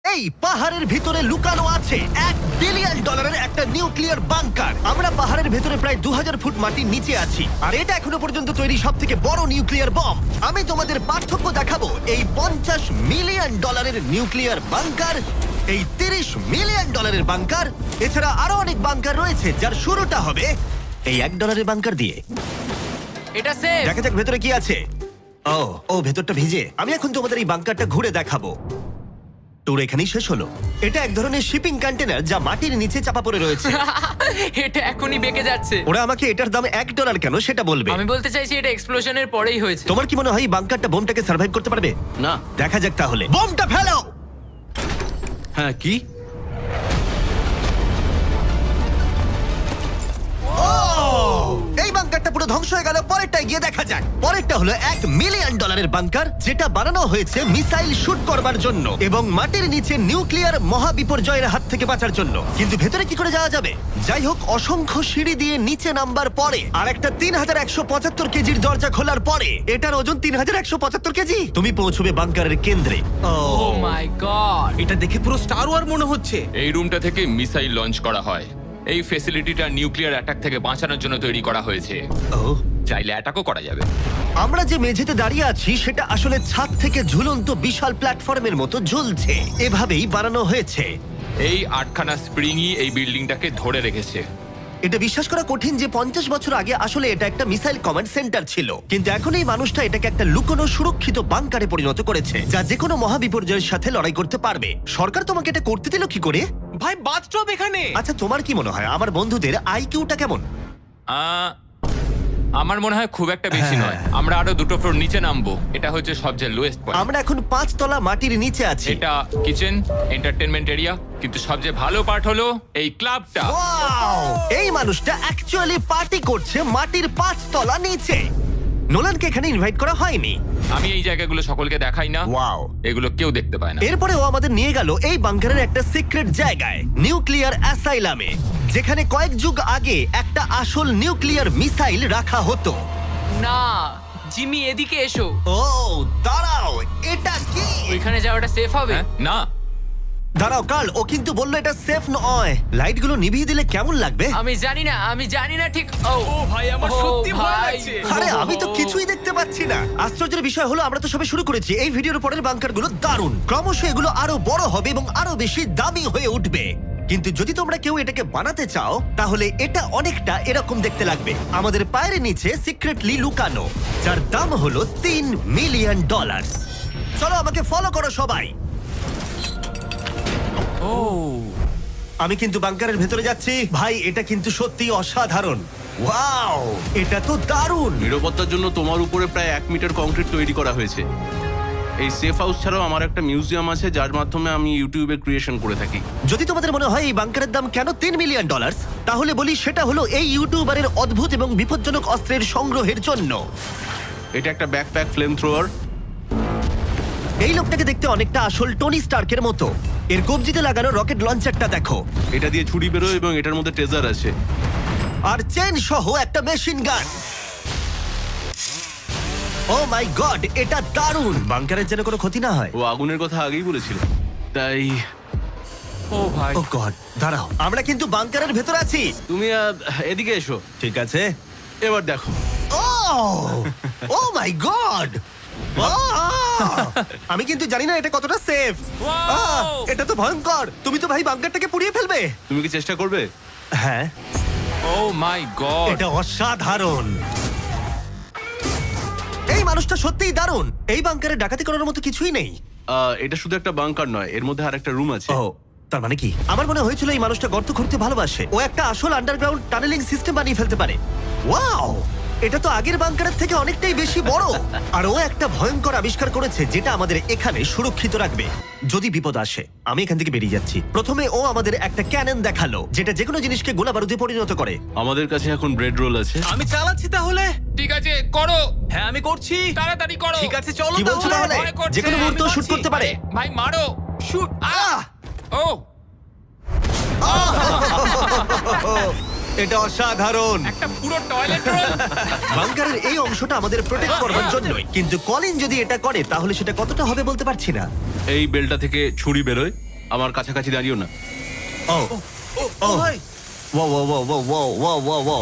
এই পাহাড়ের ভিতরে লুকানো আছে $1 বিলিয়ন একটা নিউক্লিয়ার বাংকার। আমরা পাহাড়ের ভেতরে প্রায় 2000 ফুট মাটির নিচে আছি, আর এটা এখনো পর্যন্ত তৈরি সব থেকে বড় নিউক্লিয়ার বম। আমি তোমাদের পার্থক্য দেখাবো এই $50 মিলিয়ন নিউক্লিয়ার বাংকার, এই $30 মিলিয়ন বাংকার, এছাড়া আরো অনেক বাংকার রয়েছে যার শুরুটা হবে এই $1 বাংকার দিয়ে। এটা সেফ। দেখা যাক ভেতরে কি আছে। ও ভেতরটা ভিজে। আমি এখন তোমাদের এই বাংকারটা ঘুরে দেখাবো। ট্যুর এখানেই শেষ হলো। এটা এক ধরনের শিপিং কন্টেনার যা মাটির নিচে চাপা পড়ে রয়েছে। এটা এখনই বেঁকে যাচ্ছে। ওরা আমাকে এটার দাম $1 কেন সেটা বলবে। আমি বলতে চাইছি এটা এক্সপ্লোশনের পরেই হয়েছে। তোমার কি মনে হয় এই বাংকারটা বোমটাকে সার্ভাইভ করতে পারবে? না। দেখা যাক তাহলে। বোমটা ফেলো। হ্যাঁ, কি? এই বাংকারটা পুরো ধ্বংস হয়ে গেল। পরেরটা গিয়ে দেখা যাক। পরেরটা হলো $1 মিলিয়ন বাংকার, যেটা বানানো হয়েছে মিসাইল শুট করবার জন্য এবং মাটির নিচে নিউক্লিয়ার মহাবিপর্যয়ের হাত থেকে বাঁচার জন্য। কিন্তু ভেতরে কি করে যাওয়া যাবে? যাই হোক, অসংখ্য সিঁড়ি দিয়ে নিচে নামবার পরে আর একটা 3175 কেজির দরজা খোলার পরে, এটার ওজন 3175 কেজি, তুমি পৌঁছবে বাংকারের কেন্দ্রে। ও মাই গড, এটা দেখে পুরো স্টার ওয়ার মনে হচ্ছে। এই রুমটা থেকে মিসাইল লঞ্চ করা হয়। এই ফ্যাসিলিটিটা নিউক্লিয়ার অ্যাটাক থেকে বাঁচানোর জন্য তৈরি করা হয়েছে। ও, চাইলে অ্যাটাকও করা যাবে। আমরা যে মেঝেতে দাঁড়িয়ে আছি সেটা আসলে ছাদ থেকে ঝুলন্ত বিশাল প্ল্যাটফর্মের মতো ঝুলছে। এভাবেই বানানো হয়েছে। এই 8খানা স্প্রিংই এই বিল্ডিংটাকে ধরে রেখেছে। এটা বিশ্বাস করা কঠিন যে 50 বছর আগে আসলে এটা একটা মিসাইল কমান্ড সেন্টার ছিল, কিন্তু এখন এই মানুষটা এটাকে একটা লুকোনো সুরক্ষিত বাংকারে পরিণত করেছে, যা যে কোনো মহাবিপর্যয়ের সাথে লড়াই করতে পারবে। সরকার তোমাকে এটা করতে দিল কি করে? ভাই, বাথটব এখানে। আচ্ছা, তোমার কি মনে হয় আমার বন্ধুদের আইকিউটা কেমন? আমার মনে হয় খুব একটা বেশি নয়। আমরা আরো 2টো ফ্লোর নিচে নামবো। এটা হচ্ছে সবচেয়ে লোয়েস্ট পয়েন্ট। আমরা এখন 5 তলা মাটির নিচে আছি। এটা কিচেন, এন্টারটেনমেন্ট এরিয়া, কিন্তু সবচেয়ে ভালো পার্ট হলো এই ক্লাবটা। Wow! এই মানুষটা অ্যাকচুয়ালি পার্টি করছে মাটির 5 তলা নিচে। নোলানকে এখানে ইনভাইট করা হয়নি। আমি এই জায়গাগুলো সকলকে দেখাই না। Wow! এগুলো কেউ দেখতে পায় না। এরপরে ও আমাদের নিয়ে গেল এই বাংকারের একটা সিক্রেট জায়গায়, নিউক্লিয়ার অ্যাসাইলামে, যেখানে কয়েক যুগ আগে একটা আসল নিউক্লিয়ার মিসাইল রাখা হতো। না জিমি, এদিকে এসো। ও দাঁড়াও, এটা কি? ওইখানে যাওয়াটা সেফ হবে? হ্যাঁ? না, দাঁড়াও কার্ল, ও কিন্তু বললো এটা সেফ নয়। লাইটগুলো নিভিয়ে দিলে কেমন লাগবে? আমি জানি না ঠিক। ও ভাই, আমার ও সত্যি ভয় ভাই। লাগছে। আরে আমি তো কিছুই দেখতে পাচ্ছি না। আশ্চর্যের বিষয় হলো আমরা তো সবে শুরু করেছি। এই ভিডিওর পরের বাংকারগুলো দারুণ। ক্রমশ এগুলো আরো বড় হবে এবং আরো বেশি দামি হয়ে উঠবে। কিন্তু যদি তোমরা কেউ এটাকে বানাতে চাও, তাহলে এটা অনেকটা এরকম দেখতে লাগবে। আমাদের পায়ের নিচে সিক্রেটলি লুকানো, যার দাম হলো $3 মিলিয়ন। চলো আমাকে ফলো করো সবাই। আমি কিন্তু বাংকারের ভেতরে যাচ্ছি। ভাই, এটা কিন্তু সত্যি অসাধারণ। ওয়াও, এটা তো দারুণ। নিরাপত্তার জন্য তোমার উপরে প্রায় 1 মিটার কংক্রিট তৈরি করা হয়েছে। এই সেফ হাউস ছাড়াও আমার একটা মিউজিয়াম আছে, যার মাধ্যমে আমি ইউটিউবে ক্রিয়েশন করে থাকি। যদি তোমাদের মনে হয় এই বাংকারের দাম কেন $3 মিলিয়ন, তাহলে বলি সেটা হলো এই ইউটিউবারের অদ্ভুত এবং বিপজ্জনক অস্ত্রের সংগ্রহের জন্য। এটা একটা ব্যাকপ্যাক ফ্লেম থ্রোয়ার। এই লোকটাকে দেখতে অনেকটা আসল টনি স্টার্কের মতো। এর কবজিতে লাগানো রকেট লঞ্চারটা দেখো, এটা দিয়ে ছুরি বেরোয় এবং এটার মধ্যে ট্রেজার আছে। আর চেন সহ একটা মেশিন গান। ও মাই গড, এটা দারুণ। বাংকারের যেন কোনো ক্ষতি না হয়। ও আগুনের কথা আগেই বলেছিল, তাই ও ভাই, ও গড, দাঁড়াও, আমরা কিন্তু বাংকারের ভেতর আছি। তুমি এদিকে এসো। ঠিক আছে। এবার দেখো। ও মাই গড, আমি কিন্তু জানি না এটা কতটা সেফ। এটা তো ভয়ঙ্কর। তুমি তো ভাই বাংকারটাকে পুড়িয়ে ফেলবে। তুমি কি চেষ্টা করবে? হ্যাঁ, ও মাই গড, এটা অসাধারণ। এই মানুষটা সত্যিই দারুণ। এই বাংকারে ডাকাতি করার মতো কিছুই নেই। এটা শুধু একটা বাংকার নয়, এর মধ্যে আর একটা রুম আছে। ও, তার মানে কি? আমার মনে হয়েছিল এই মানুষটা গর্ত খুঁড়তে ভালোবাসে। ও একটা আসল আন্ডারগ্রাউন্ড টানেলিং সিস্টেম বানিয়ে ফেলতে পারে। ওয়াও, এটা তো আগের বাংকারের থেকে অনেকটাই বেশি বড়। আর ও একটা ভয়ঙ্কর আবিষ্কার করেছে যেটা আমাদের এখানে সুরক্ষিত রাখবে যদি বিপদ আসে। আমি এখান থেকে বেরিয়ে যাচ্ছি। প্রথমে ও আমাদের একটা ক্যানন দেখালো, যেটা যেকোনো জিনিসকে গোলা বারুদে পরিণত করে। আমাদের কাছে এখন ব্রেড রোল আছে। আমি চালাচ্ছি তাহলে। ঠিক আছে করো। হ্যাঁ, আমি করছি। তাড়াতাড়ি করো। ঠিক আছে, চলো কি বলছো তাহলে? ভয় করছে। যেকোনো মুহূর্ত আমি শুট পারছি। করতে পারে। ভাই মারো। শুট। ও এটা অসাধারণ। একটা পুরো টয়লেট রোল। বাংকারের এই অংশটা আমাদের প্রোটেক্ট করবার জন্যই, কিন্তু কলিন যদি এটা করে তাহলে সেটা কতটা হবে বলতে পারছি না। এই বেলটা থেকে ছুরি বেরোয় আমার কাছাকাছি দাঁড়িও না। ও ও ভাই ও ও ও ও ও ও ও ও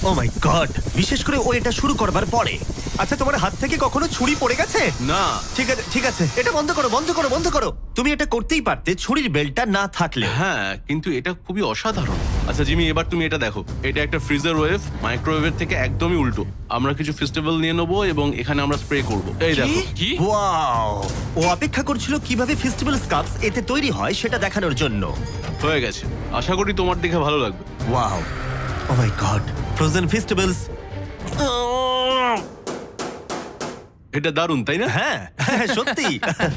ও মাই গড, বিশেষ করে ও এটা শুরু করবার পরে। আচ্ছা, তোমার হাত থেকে কখনো ছুরি পড়ে গেছে? না, ঠিক আছে ঠিক আছে, এটা বন্ধ করো বন্ধ করো বন্ধ করো। তুমি এটা করতেই পারতে ছুরির বেল্টটা না থাকলে। হ্যাঁ, কিন্তু এটা খুবই অসাধারণ। আচ্ছা জিমি, এবার তুমি এটা দেখো। এটা একটা ফ্রিজার ওয়েভ, মাইক্রোওয়েভের থেকে একদমই উল্টো। আমরা কিছু ফেস্টিভ্যাল নিয়ে নেবো এবং এখানে আমরা স্প্রে করব। এই দেখো। কি? ওয়াও, ও অপেক্ষা করছিল কিভাবে ফেস্টিভ্যাল স্কার্ফস এতে তৈরি হয় সেটা দেখানোর জন্য। হয়ে গেছে, আশা করি তোমার দেখে ভালো লাগবে। ওয়াও, ও মাই গড, ফ্রোজেন ফেস্টিভ্যালস। এটা দারুণ, তাই না? হ্যাঁ হ্যাঁ, সত্যি।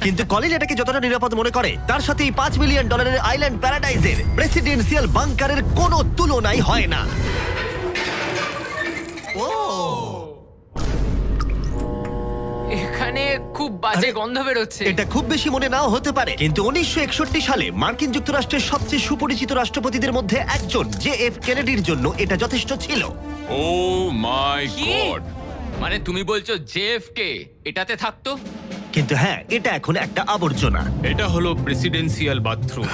কিন্তু কলিন এটাকে যতটা নিরাপদ মনে করে, তার সাথে এই $5 মিলিয়ন আইল্যান্ড প্যারাডাইজের প্রেসিডেন্সিয়াল বাংকারের কোনো তুলনাই হয় না। ও এখানে খুব বাজে গন্ধ বেরোচ্ছে। এটা খুব বেশি মনে নাও হতে পারে, কিন্তু 1961 সালে মার্কিন যুক্তরাষ্ট্রের সবচেয়ে সুপরিচিত রাষ্ট্রপতিদের মধ্যে একজন JF কেনেডির জন্য এটা যথেষ্ট ছিল। ও মাই কি? গড, মানে তুমি বলছো জেএফকে এটাতে থাকতো? কিন্তু হ্যাঁ, এটা এখন একটা আবর্জনা। এটা হলো প্রেসিডেন্সিয়াল বাথরুম।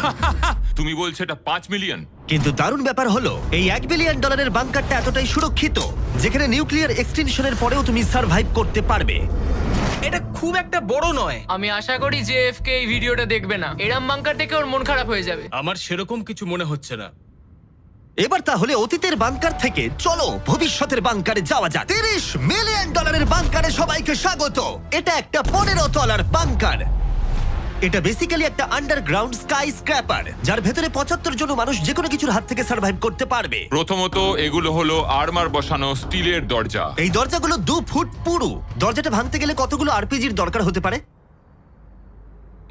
তুমি বলছো এটা 5 মিলিয়ন? কিন্তু দারুণ ব্যাপার হলো, এই $1 বিলিয়ন বাংকারটা এতটাই সুরক্ষিত যেখানে নিউক্লিয়ার এক্সটেনশনের পরেও তুমি সার্ভাইভ করতে পারবে। এটা খুব একটা বড় নয়। আমি আশা করি যে এফকে এই ভিডিওটা দেখবে না। এরম বাঙ্কার থেকে ওর মন খারাপ হয়ে যাবে। আমার সেরকম কিছু মনে হচ্ছে না। এবার তাহলে অতীতের বাংকার থেকে চলো ভবিষ্যতের বাংকারে যাওয়া যাক। $30 মিলিয়ন বাংকারে সবাইকে স্বাগত। এটা একটা 15 তলার বাংকার। এটা বেসিক্যালি একটা আন্ডারগ্রাউন্ড স্কাই স্ক্র্যাপার, যার ভেতরে 75 জন মানুষ যে কোনো কিছুর হাত থেকে সার্ভাইভ করতে পারবে। প্রথমত এগুলো হলো আর্মার বসানো স্টিলের দরজা। এই দরজাগুলো 2 ফুট পুরু। দরজাটা ভাঙতে গেলে কতগুলো আরপিজির দরকার হতে পারে?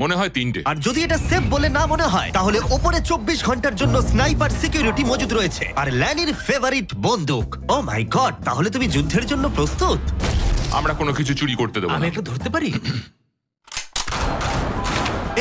মনে হয় 3টে। আর যদি এটা সেফ বলে না মনে হয়, তাহলে ওপরে 24 ঘন্টার জন্য স্নাইপার সিকিউরিটি মজুদ রয়েছে, আর ল্যানির ফেভারিট বন্দুক। ও মাই গড, তাহলে তুমি যুদ্ধের জন্য প্রস্তুত? আমরা কোনো কিছু চুরি করতে দেবো আমি না। একটু ধরতে পারি?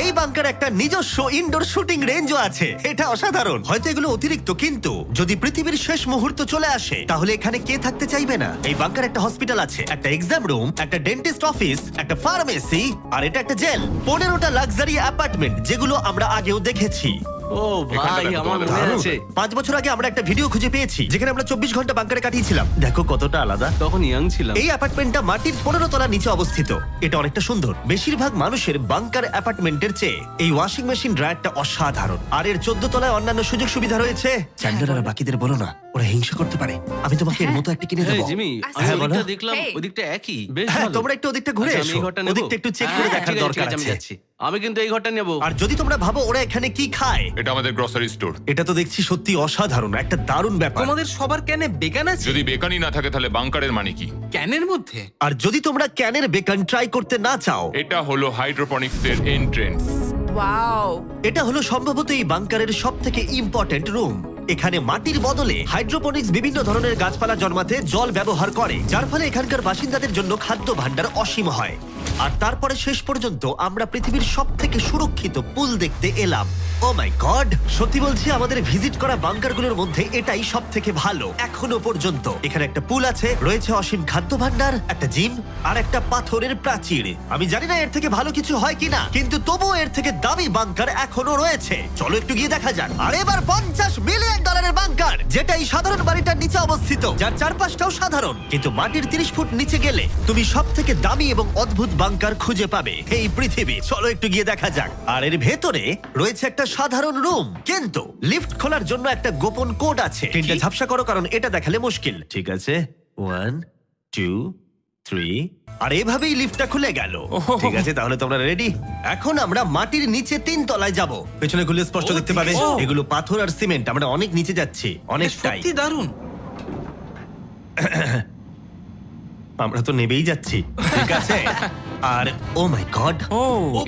এই বাংকার একটা নিজস্ব ইনডোর শুটিং রেঞ্জও আছে। এটা অসাধারণ। হয়তো এগুলো অতিরিক্ত, কিন্তু যদি পৃথিবীর শেষ মুহূর্ত চলে আসে, তাহলে এখানে কে থাকতে চাইবে না? এই বাংকার একটা হসপিটাল আছে, একটা এক্সাম রুম, একটা ডেন্টিস্ট অফিস, একটা ফার্মেসি, আর এটা একটা জেল। 15টা লাক্সারি অ্যাপার্টমেন্ট, যেগুলো আমরা আগেও দেখেছি। ও ভাই, দেখো আমার তোমাদের মনে আছে। 5 বছর আগে আমরা একটা ভিডিও খুঁজে পেয়েছি যেখানে আমরা 24 ঘন্টা বাংকারে কাটিয়েছিলাম। দেখো কতটা আলাদা। তখন ইয়াং ছিলাম। এই অ্যাপার্টমেন্টটা মাটির 15 তলার নিচে অবস্থিত। এটা অনেকটা সুন্দর। বেশিরভাগ মানুষের বাংকার অ্যাপার্টমেন্টের চেয়ে এই ওয়াশিং মেশিন ড্রায়ারটা অসাধারণ। আর এর 14 তলায় অন্যান্য সুযোগ সুবিধা রয়েছে। চ্যান্ডেলার আর বাকিদের বলো না, ওরা হিংসা করতে পারে। আমি তোমাকে এর মতো একটা কিনে এই দেবো। জিমি, আমি হ্যাঁ, বলো। ওদিকটা দেখলাম, Hey. ওদিকটা একই। বেশ হ্যাঁ, ভালো। তোমরা একটু ওদিকটা ঘুরে আচ্ছা, আমি এসো। এই ঘরটা নেবো। ওদিকটা একটু চেক করে হ্যাঁ, দেখার ঠিক আছে, দরকার ঠিক আছে, আমি আছে। যাচ্ছি। আমি কিন্তু এই ঘরটা নেবো। আর যদি তোমরা ভাবো ওরা এখানে কি খায়, এটা আমাদের গ্রসারি স্টোর। এটা তো দেখছি সত্যি অসাধারণ, একটা দারুণ ব্যাপার। তোমাদের সবার ক্যানে বেগান আছে? যদি বেকানি না থাকে তাহলে বাংকারের মানে কি? ক্যানের মধ্যে? আর যদি তোমরা ক্যানের বেকন ট্রাই করতে না চাও, এটা হলো হাইড্রোপনিক্সের এন্ট্রেন্স। ওয়াও, এটা হলো সম্ভবত এই বাংকারের সবথেকে ইম্পর্ট্যান্ট রুম। এখানে মাটির বদলে হাইড্রোপনিক্স বিভিন্ন ধরনের গাছপালা জন্মাতে জল ব্যবহার করে, যার ফলে এখানকার বাসিন্দাদের জন্য খাদ্য ভাণ্ডার অসীম হয়। আর তারপরে শেষ পর্যন্ত আমরা পৃথিবীর সবথেকে সুরক্ষিত পুল দেখতে এলাম। ও মাই গড, সত্যি বলছি, আমাদের ভিজিট করা বাংকারগুলোর মধ্যে এটাই সবথেকে ভালো এখনো পর্যন্ত। এখানে একটা পুল আছে, রয়েছে অসীম খাদ্য ভাণ্ডার, একটা জিম, আর একটা পাথরের প্রাচীর। আমি জানি না এর থেকে ভালো কিছু হয় কিনা, কিন্তু তবুও এর থেকে দামি বাংকার এখনো রয়েছে। চলো একটু গিয়ে দেখা যাক। আর এবার $50 মিলিয়ন বাংকার, যেটা এই সাধারণ বাড়িটার নিচে অবস্থিত, যার চারপাশটাও সাধারণ, কিন্তু মাটির 30 ফুট নিচে গেলে তুমি সব থেকে দামি এবং অদ্ভুত বাংকার খুঁজে পাবে এই পৃথিবী। চলো একটু গিয়ে দেখা যাক। আর এর ভেতরে রয়েছে একটা সাধারণ রুম, কিন্তু লিফট খোলার জন্য একটা গোপন কোড আছে। তিনটা ঝাপসা করো, কারণ এটা দেখালে মুশকিল। ঠিক আছে, 1 2 3, আর এভাবেই লিফটটা খুলে গেল। ঠিক আছে, তাহলে তোমরা রেডি? এখন আমরা মাটির নিচে 3 তলায় যাব। পেছনে খুলে স্পষ্ট দেখতে পাবে, এগুলো পাথর আর সিমেন্ট। আমরা অনেক নিচে যাচ্ছি, এটা অনেকটাই। সত্যি দারুণ। আমরা তো নেবেই যাচ্ছি। ঠিক আছে। আর ও মাই গড, ও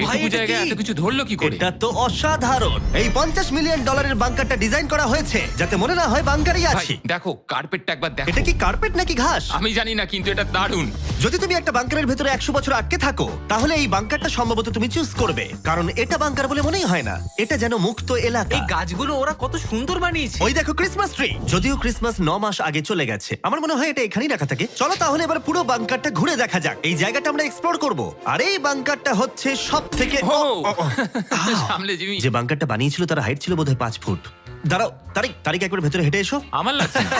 ভাই, এটুকু এটা জায়গায় কি? এত কিছু ধরলো কি করে? এটা তো অসাধারণ। এই $50 মিলিয়ন বাংকারটা ডিজাইন করা হয়েছে যাতে মনে না হয় বাংকারই ভাই আছি। দেখো, কার্পেটটা একবার দেখো। এটা কি কার্পেট নাকি ঘাস? আমি জানি না, কিন্তু এটা দারুণ। যদি তুমি একটা বাংকারের ভেতরে 100 বছর আটকে থাকো, তাহলে এই বাংকারটা সম্ভবত তুমি চুজ করবে, কারণ এটা বাংকার বলে মনেই হয় না। এটা যেন মুক্ত এলাকা। এই গাছগুলো ওরা কত সুন্দর বানিয়েছে। ওই দেখো ক্রিসমাস ট্রি। যদিও ক্রিসমাস 9 মাস আগে চলে গেছে, আমার মনে হয় এটা এখানেই রাখা থাকে। চলো তাহলে এবার পুরো বাংকারটা ঘুরে দেখা যাক। এই জায়গাটা আমরা এক্সপ্লোর করব। আর এই বাংকারটা হচ্ছে সব থেকে ও সামলে জিমি। যে বাংকারটা বানিয়েছিল তার হাইট ছিল বোধহয় 5 ফুট। দাঁড়াও, তারিক তারিক একবার ভেতরে হেঁটে এসো। আমার লাগছে না।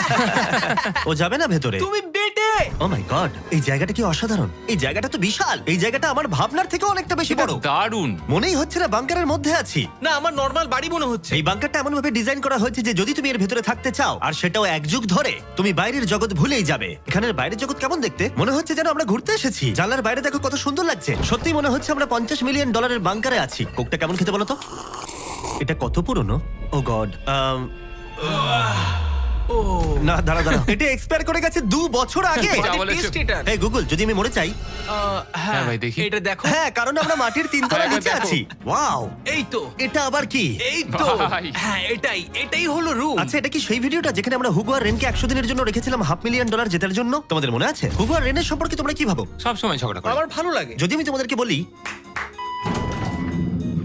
ও যাবে না ভেতরে? তুমি বেটে ও মাই গড, এই জায়গাটা কি অসাধারণ! এই জায়গাটা তো বিশাল। এই জায়গাটা আমার ভাবনার থেকে অনেকটা বেশি বড়। দারুণ। মনেই হচ্ছে না বাংকারের মধ্যে আছি। না, আমার নর্মাল বাড়ি মনে হচ্ছে। এই বাংকারটা এমন ভাবে ডিজাইন করা হয়েছে যে যদি তুমি এর ভেতরে থাকতে চাও, আর সেটাও 1 যুগ ধরে, তুমি বাইরের জগৎ ভুলেই যাবে। এখানের বাইরের জগৎ কেমন দেখতে? মনে হচ্ছে যেন আমরা ঘুরতে এসেছি। জানলার বাইরে দেখো কত সুন্দর লাগছে। সত্যি মনে হচ্ছে আমরা $50 মিলিয়ন বাংকারে আছি। কোকটা কেমন খেতে বলো তো? এটা কত পুরনো? ও গড, না দাঁড়া দাঁড়া, এটা এক্সপায়ার করে গেছে 2 বছর আগে। যা বলেছো। টেস্ট এটা। এই গুগল, যদি আমি মরে চাই? হ্যাঁ ভাই, দেখি। এটা দেখো। হ্যাঁ, কারণ আমরা মাটির 3 তলা হ্যাঁ, নিচে দেখো। আছি। ওয়াও, এই তো, এটা আবার কি? এই তো। ভাই। হ্যাঁ, এটাই হলো রুম। আচ্ছা, এটা কি সেই ভিডিওটা যেখানে আমরা হুগো আর রেনকে 100 দিনের জন্য রেখেছিলাম $500,000 জেতার জন্য? তোমাদের মনে আছে? হুগো আর রেনের সম্পর্কে তোমরা কি ভাবো? সব সময় ঝগড়া করে। আমার ভালো লাগে। যদি আমি তোমাদেরকে বলি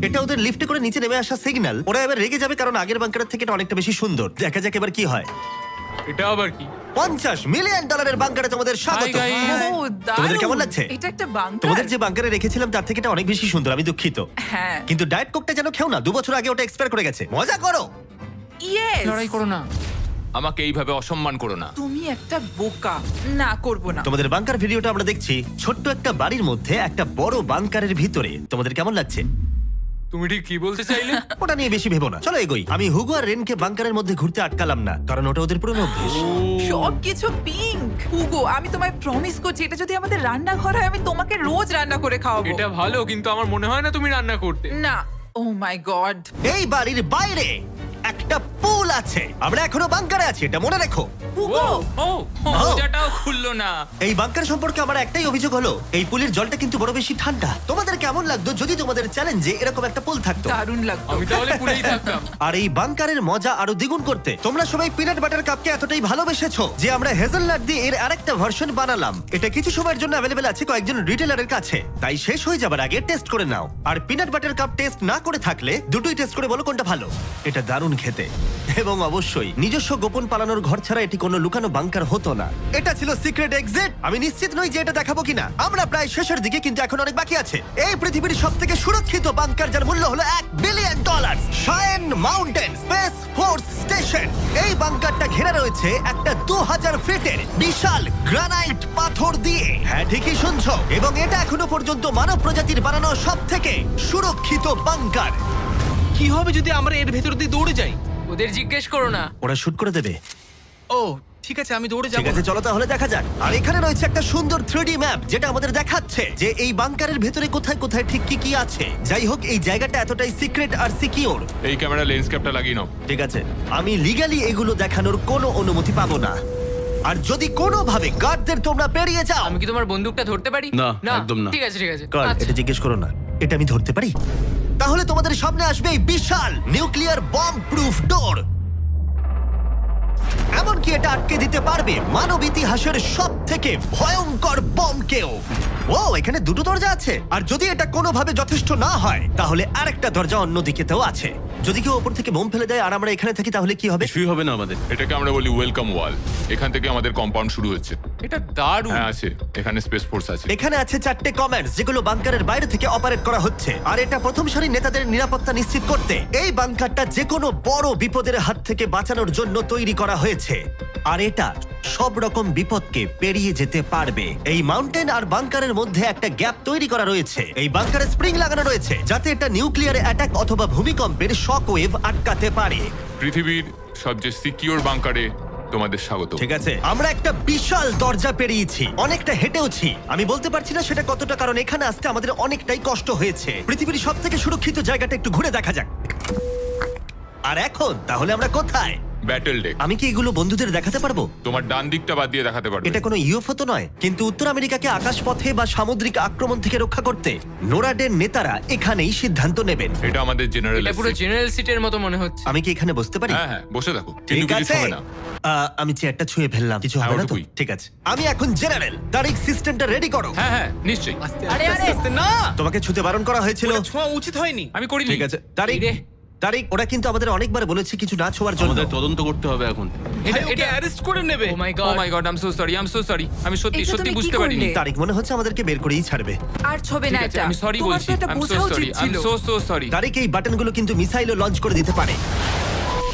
এটা ওদের লিফটে করে নিচে নেমে আসা সিগন্যাল, ওরা এবার রেগে যাবে কারণ আগের বাংকারের থেকে এটা অনেকটা বেশি সুন্দর। দেখা যাক এবার কি হয়। এটা আবার কি? $50 মিলিয়ন বাংকারে তোমাদের স্বাগত। Hi, guys. ও, দারুণ। তোমাদের কেমন লাগছে? এটা একটা বাংকার। তোমাদের যে বাংকারে রেখেছিলাম তার থেকে এটা অনেক বেশি সুন্দর, আমি দুঃখিত। হ্যাঁ। কিন্তু ডায়েট কোকটা যেন খেও না, 2 বছর আগে ওটা এক্সপায়ার করে গেছে। মজা করো। ইয়েস। লড়াই করো না। আমাকে এইভাবে অসম্মান করো না। তুমি একটা বোকা। না, করব না। তোমাদের বাংকার ভিডিওটা আমরা দেখছি ছোট্ট একটা বাড়ির মধ্যে একটা বড় বাংকারের ভিতরে। তোমাদের কেমন লাগছে? তুমি ঠিক কি বলতে চাইলে? ওটা নিয়ে বেশি ভেবো না, চলো এগোই। আমি হুগো আর রেনকে বাংকারের মধ্যে ঘুরতে আটকালাম না, কারণ ওটা ওদের পুরনো অভ্যেস। সবকিছু পিঙ্ক। হুগো, আমি তোমায় প্রমিস করছি, এটা যদি আমাদের রান্নাঘর হয়, আমি তোমাকে রোজ রান্না করে খাওয়াবো। এটা ভালো, কিন্তু আমার মনে হয় না তুমি রান্না করতে। না। ও মাই গড। এই বাড়ির বাইরে একটা পুল আছে। আমরা এখনো বাংকারে আছি, এটা মনে রেখো। হুগো, ও মোজাটাও খুললো না। এই বাংকার সম্পর্কে আমার একটাই অভিযোগ হলো, এই পুলের জলটা কিন্তু বড় বেশি ঠান্ডা। তোমাদের কেমন লাগতো যদি তোমাদের চ্যালেঞ্জে এরকম একটা পুল থাকতো? দারুণ লাগতো। আমি তাহলে পুরেই থাকতাম। আর এই বাংকারের মজা আরো দ্বিগুণ করতে তোমরা সবাই পিনাট বাটার কাপকে এতটাই ভালোবেসেছো যে আমরা হেজেলনাট দিয়ে এর আরেকটা ভার্সন বানালাম। এটা কিছু সময়ের জন্য অ্যাভেলেবেল আছে কয়েকজন রিটেলারের কাছে, তাই শেষ হয়ে যাবার আগে টেস্ট করে নাও। আর পিনাট বাটার কাপ টেস্ট না করে থাকলে দুটোই টেস্ট করে বলো কোনটা ভালো। এটা দারুণ খেতে, এবং অবশ্যই নিজস্ব গোপন পালানোর ঘর ছাড়া এটি কোনো লুকানো বাংকার হতো না। এটা ছিল সিক্রেট এক্সিট। আমি নিশ্চিত নই যে এটা দেখাবো কিনা। আমরা প্রায় শেষের দিকে, কিন্তু এখন অনেক বাকি আছে। এই পৃথিবীর সবথেকে সুরক্ষিত বাংকার, যার মূল্য হলো $1 billion, শায়েন mountain space force station. এই বাংকারটা ঘেরা রয়েছে একটা 2000 ফিটের বিশাল গ্রানাইট পাথর দিয়ে। হ্যাঁ, ঠিকই শুনছো। এবং এটা এখনো পর্যন্ত মানব প্রজাতির বানানো সবথেকে সুরক্ষিত বাংকার। কি হবে যদি আমরা এর ভেতর দিয়ে দৌড়ে যাই? ওদের জিজ্ঞেস করো না। ওরা শুট করে দেবে। ও, ঠিক আছে, আমি দৌড়ে ঠিক যাবো। আছে, চলো তাহলে দেখা যাক। আর এখানে রয়েছে একটা সুন্দর 3D ম্যাপ, যেটা আমাদের দেখাচ্ছে যে এই বাংকারের ভেতরে কোথায় কোথায় ঠিক কি কি আছে। যাই হোক, এই জায়গাটা এতটাই সিক্রেট আর সিকিউর। এই ক্যামেরা লেন্স ক্যাপটা লাগিয়ে নাও। ঠিক আছে, আমি লিগ্যালি এগুলো দেখানোর কোনো অনুমতি পাবো না। আর যদি কোনোভাবে গার্ডদের তোমরা পেরিয়ে যাও, আমি কি তোমার বন্দুকটা ধরতে পারি? না, একদম না। ঠিক আছে, ঠিক আছে। গার্ড, আচ্ছা। এটা জিজ্ঞেস করো না। এটা আমি ধরতে পারি? তাহলে তোমাদের সামনে আসবে এই বিশাল নিউক্লিয়ার বম্ব প্রুফ ডোর। এমনকি এটা আটকে দিতে পারবে মানব ইতিহাসের সব থেকে ভয়ঙ্কর বমকেও। ও, এখানে দুটো দরজা আছে। আর যদি এটা কোনোভাবে যথেষ্ট না হয়, তাহলে আরেকটা দরজা অন্যদিকেতেও আছে। যদি কেউ ওপর থেকে বোম ফেলে দেয় আর আমরা এখানে থাকি, তাহলে কি হবে? কিছুই হবে না আমাদের। এটাকে আমরা বলি ওয়েলকাম ওয়াল। এখান থেকে আমাদের কম্পাউন্ড শুরু হচ্ছে। এটা দারুণ। হ্যাঁ আছে, এখানে স্পেস ফোর্স আছে। এখানে আছে 4টে কমান্ডস, যেগুলো বাংকারের বাইরে থেকে অপারেট করা হচ্ছে। আর এটা প্রথম সারির নেতাদের নিরাপত্তা নিশ্চিত করতে এই বাংকারটা যে কোনো বড় বিপদের হাত থেকে বাঁচানোর জন্য তৈরি করা হয়েছে। আর এটা সব রকম বিপদকে পেরিয়ে যেতে পারবে। এই মাউন্টেন আর বাংকারের মধ্যে একটা গ্যাপ তৈরি করা রয়েছে। এই বাংকারে স্প্রিং লাগানো রয়েছে, যাতে এটা নিউক্লিয়ার অ্যাটাক অথবা ভূমিকম্পের শক ওয়েভ আটকাতে পারে। পৃথিবীর সবচেয়ে সিকিউর বাংকারে তোমাদের স্বাগত। ঠিক আছে, আমরা একটা বিশাল দরজা পেরিয়েছি, অনেকটা হেঁটেওছি। আমি বলতে পারছি না সেটা কতটা, কারণ এখানে আসতে আমাদের অনেকটাই কষ্ট হয়েছে। পৃথিবীর সব থেকে সুরক্ষিত জায়গাটা একটু ঘুরে দেখা যাক। আর এখন তাহলে আমরা কোথায়? Battle deck. আমি কি এগুলো বন্ধুদের দেখাতে পারবো? তোমার ডান দিকটা বাদ দিয়ে দেখাতে পারবে। এটা কোনো ইউএফও তো নয়, কিন্তু উত্তর আমেরিকাকে আকাশপথে বা সামুদ্রিক আক্রমণ থেকে রক্ষা করতে নোরাডের নেতারা এখানেই সিদ্ধান্ত নেবেন। এটা আমাদের জেনারেল। এটা পুরো জেনারেল সিটের মতো মনে হচ্ছে। আমি কি এখানে বসতে পারি? হ্যাঁ হ্যাঁ, বসে থাকো। ঠিক কিন্তু কিছু আছে। হবে না। আমি চেয়ারটা ছুঁয়ে ফেললাম, কিছু হবে না তো? ওটুকুই। ঠিক আছে, আমি এখন জেনারেল। তারিখ, সিস্টেমটা রেডি করো। হ্যাঁ হ্যাঁ, নিশ্চয়ই। আস্তে আরে, আস্তে আরে। আস্তে না, তোমাকে ছুতে বারণ করা হয়েছিল। ওটা ছোঁয়া উচিত হয়নি। আমি করিনি। ঠিক আছে, তারিখ। এই রে, তারিক, ওরা কিন্তু আমাদের অনেকবার বলেছে কিছু না ছোঁয়ার জন্য। আমাদের তদন্ত করতে হবে এখন। ভাই ওকে অ্যারেস্ট করে নেবে। Oh my oh god my god, I am so sorry, I am so sorry. আমি সত্যি এটা সত্যি তুমি কি বুঝতে পারিনি। করলে? তারিক, মনে হচ্ছে আমাদেরকে বের করেই ছাড়বে। আর ছবে ঠিক না আছে, এটা আমি সরি তোমার বলছি। তো এটা আই এম বোঝা সো উচিত সরি, আই এম ছিল। So sorry. তারিক, এই বাটনগুলো কিন্তু মিসাইলও লঞ্চ করে দিতে পারে।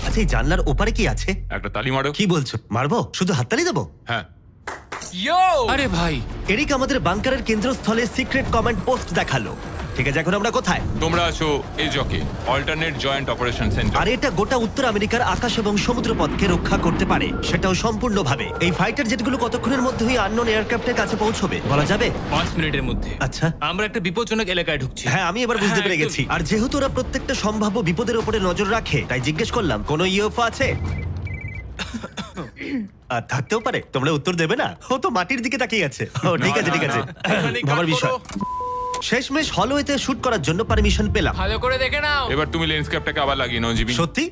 আচ্ছা, এই জানলার ওপারে কি আছে? একটা তালি মারো। কি বলছো, মারবো? শুধু হাততালি দেবো? হ্যাঁ। ইয়ো আরে ভাই, এরিক আমাদের বাংকারের কেন্দ্রস্থলে সিক্রেট কমান্ড পোস্ট দেখালো। ঠিক আছে, এখন আমরা কোথায়? তোমরা আছো এই জকে, অল্টারনেট জয়েন্ট অপারেশন সেন্টার। আর এটা গোটা উত্তর আমেরিকার আকাশ এবং সমুদ্রপথকে রক্ষা করতে পারে, সেটাও সম্পূর্ণভাবে। এই ফাইটার জেটগুলো কতক্ষণের মধ্যেই আননোন এয়ারক্রাফটের কাছে পৌঁছবে বলা যাবে? 5 মিনিটের মধ্যে। আচ্ছা। আমরা একটা বিপজ্জনক এলাকায় ঢুকছি। হ্যাঁ, আমি এবার বুঝতে হ্যাঁ, পেরে গেছি। আর যেহেতু ওরা প্রত্যেকটা সম্ভাব্য বিপদের উপরে নজর রাখে, তাই জিজ্ঞেস করলাম কোনো ইউএফও আছে। আর থাকতেও পারে, তোমরা উত্তর দেবে না? ও তো মাটির দিকে তাকিয়ে আছে। ও ঠিক আছে, ঠিক আছে, এখানেই কাট ভাবার বিষয়। করো। শেষমেশ হলওয়েতে শুট করার জন্য পারমিশন পেলাম। ভালো করে দেখে নাও। এবার তুমি লেন্সক্যাপটাকে আবার লাগিয়ে নাও জিমি। সত্যি?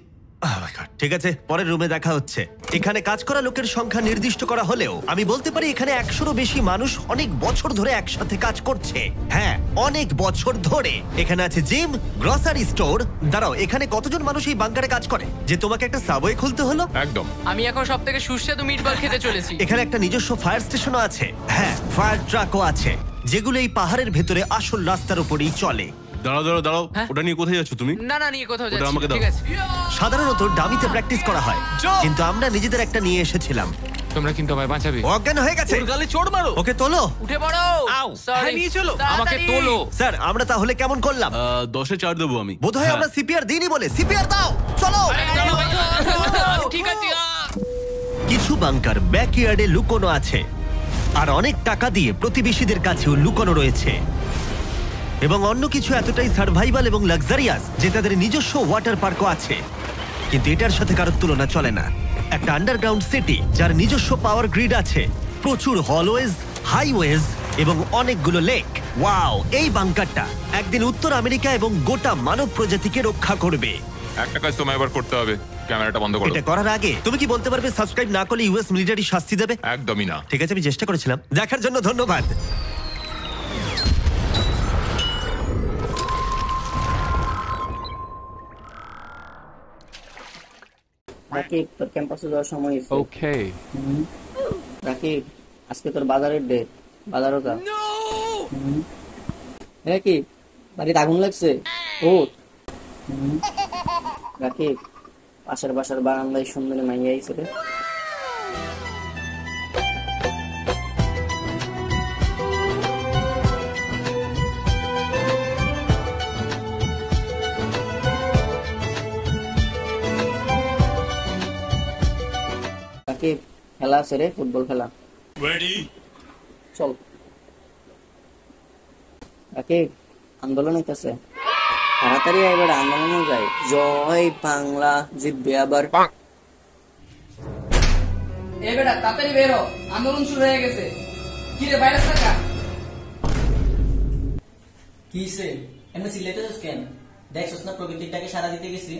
Oh my God! ঠিক আছে, পরের রুমে দেখা হচ্ছে। এখানে কাজ করা লোকের সংখ্যা নির্দিষ্ট করা হলেও আমি বলতে পারি এখানে 100-রও বেশি মানুষ অনেক বছর ধরে একসাথে কাজ করছে। হ্যাঁ, অনেক বছর ধরে। এখানে আছে জিম, গ্রসারি স্টোর। দাঁড়াও, এখানে কতজন মানুষ এই বাংকারে কাজ করে যে তোমাকে একটা সাবওয়ে খুলতে হলো? একদম। আমি এখন সব থেকে সুস্বাদু মিটবল খেতে চলেছি। এখানে একটা নিজস্ব ফায়ার স্টেশনও আছে। হ্যাঁ, ফায়ার ট্রাকও আছে, যেগুলো এই পাহাড়ের ভেতরে আসল রাস্তার উপরেই চলে। দাঁড়াও দাঁড়াও দাঁড়াও, হ্যাঁ? ওটা নিয়ে কোথায় যাচ্ছ তুমি? না না, নিয়ে কোথাও ওটা যাচ্ছি আমাকে না। দাও। ঠিক আছে। সাধারণত ডামিতে প্র্যাকটিস করা হয়, জো! কিন্তু আমরা নিজেদের একটা নিয়ে এসেছিলাম। তোমরা কিন্তু আমায় বাঁচাবে। ও অজ্ঞান হয়ে গেছে। ওর গালে চড় মারো। ওকে তোলো। উঠে পড়ো। আউ, Sorry. হ্যাঁ, নিয়ে চলো। আমাকে তাড়াতাড়ি। তোলো। স্যার, আমরা তাহলে কেমন করলাম? 10-এ 4 দেবো আমি। বোধহয় হ্যাঁ। আমরা সিপিআর দিইনি বলে। সিপিআর দাও, চলো। ঠিক আছে। কিছু বাংকার ব্যাকইয়ার্ডে লুকোনো আছে, আর অনেক টাকা দিয়ে প্রতিবেশীদের কাছেও লুকোনো রয়েছে। এবং অন্য কিছু এতটাই সার্ভাইভাল এবং লাক্সারিয়াস যে তাদের নিজস্ব ওয়াটার পার্কও আছে। কিন্তু এটার সাথে কারোর তুলনা চলে না। একটা আন্ডারগ্রাউন্ড সিটি যার নিজস্ব পাওয়ার গ্রিড আছে, প্রচুর হলওয়েজ, হাইওয়েজ এবং অনেকগুলো লেক। ওয়াও! এই বাংকারটা একদিন উত্তর আমেরিকা এবং গোটা মানব প্রজাতিকে রক্ষা করবে। একটা কাজ তোমায় এবার করতে হবে, ক্যামেরাটা বন্ধ করো। এটা করার আগে তুমি কি বলতে পারবে সাবস্ক্রাইব না করলে ইউএস মিলিটারি শাস্তি দেবে? একদমই না। ঠিক আছে, আমি চেষ্টা করেছিলাম। দেখার জন্য ধন্যবাদ। রাকিব, তোর ক্যাম্পাসে যাওয়ার সময় হয়েছে। ওকে। রাকিব, আজকে তোর বাজারের ডেট, বাজারও যা। রাকিব, বাড়িতে আগুন লাগছে। ও রাকিব, পাশের বাসার বারান্দায় সুন্দরী মাইয়া আইছে রে। রাকিব, খেলা আছে রে, ফুটবল খেলা। চল রাকিব, আন্দোলন হইতেছে, তাড়াতাড়ি এবার আন্দোলনও যায়। জয় বাংলা জিতবে আবার। এ বেটা তাড়াতাড়ি বেরো, আন্দোলন শুরু হয়ে গেছে। কি রে বাইরে থাকা? কিসে এমনি সিলেটেস কেন? দেখছস না প্রকৃতিটাকে সারা দিতে গেছি।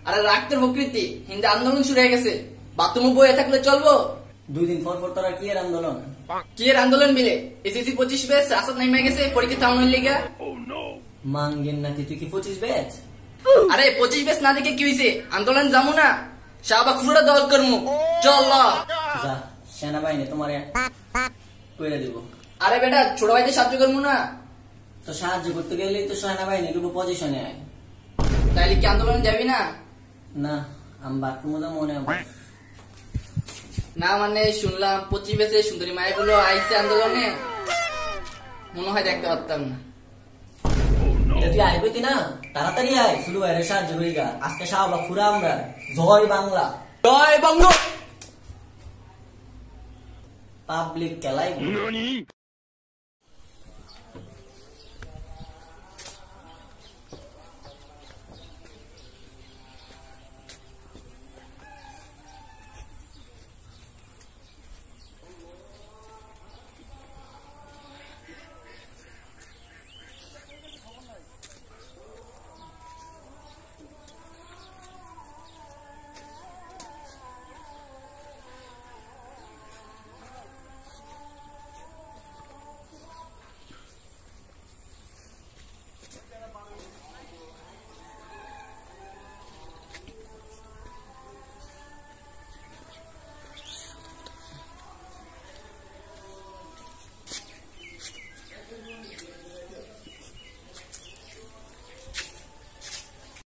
আরে রাখতে প্রকৃতি, হিন্দু আন্দোলন শুরু হয়ে গেছে। বাথরুমে বয়ে থাকলে চলবো? 2 দিন পর পর তোরা কি এর আন্দোলন? কি এর আন্দোলন মিলে? এসএসসি 25 ব্যাচ রাস্তা নেমে গেছে পরীক্ষা থামানোর লিগা। মাঙ্গেন নাকি তুই কি 25 ব্যাচ? আরে 25 ব্যাচ না দেখে কি হইছে? আন্দোলন যাবো না, শাহবাগ পুরোটা দল করমু। চল ল। যা, সেনাবাহিনী তোমারে কইরা দিব। আরে বেটা ছোট ভাইদের সাহায্য করমু না। তো সাহায্য করতে গেলেই তো সেনাবাহিনী কিন্তু পজিশনে আয়। তাইলে কি আন্দোলন যাবি না? না, আমি বাথরুমে মনে হয় না মানে শুনলাম 25 ব্যাচে সুন্দরী মায়েগুলো আইছে আন্দোলনে, মনে হয় দেখতে পারতাম না। এটা তুই আয় কইতি না, তাড়াতাড়ি আয়, শুধু বাইরে সাহায্য করি গা। আজকে শাহবাগ পুরা আমরা। জয় বাংলা। জয় বঙ্গ। পাবলিক খেলাই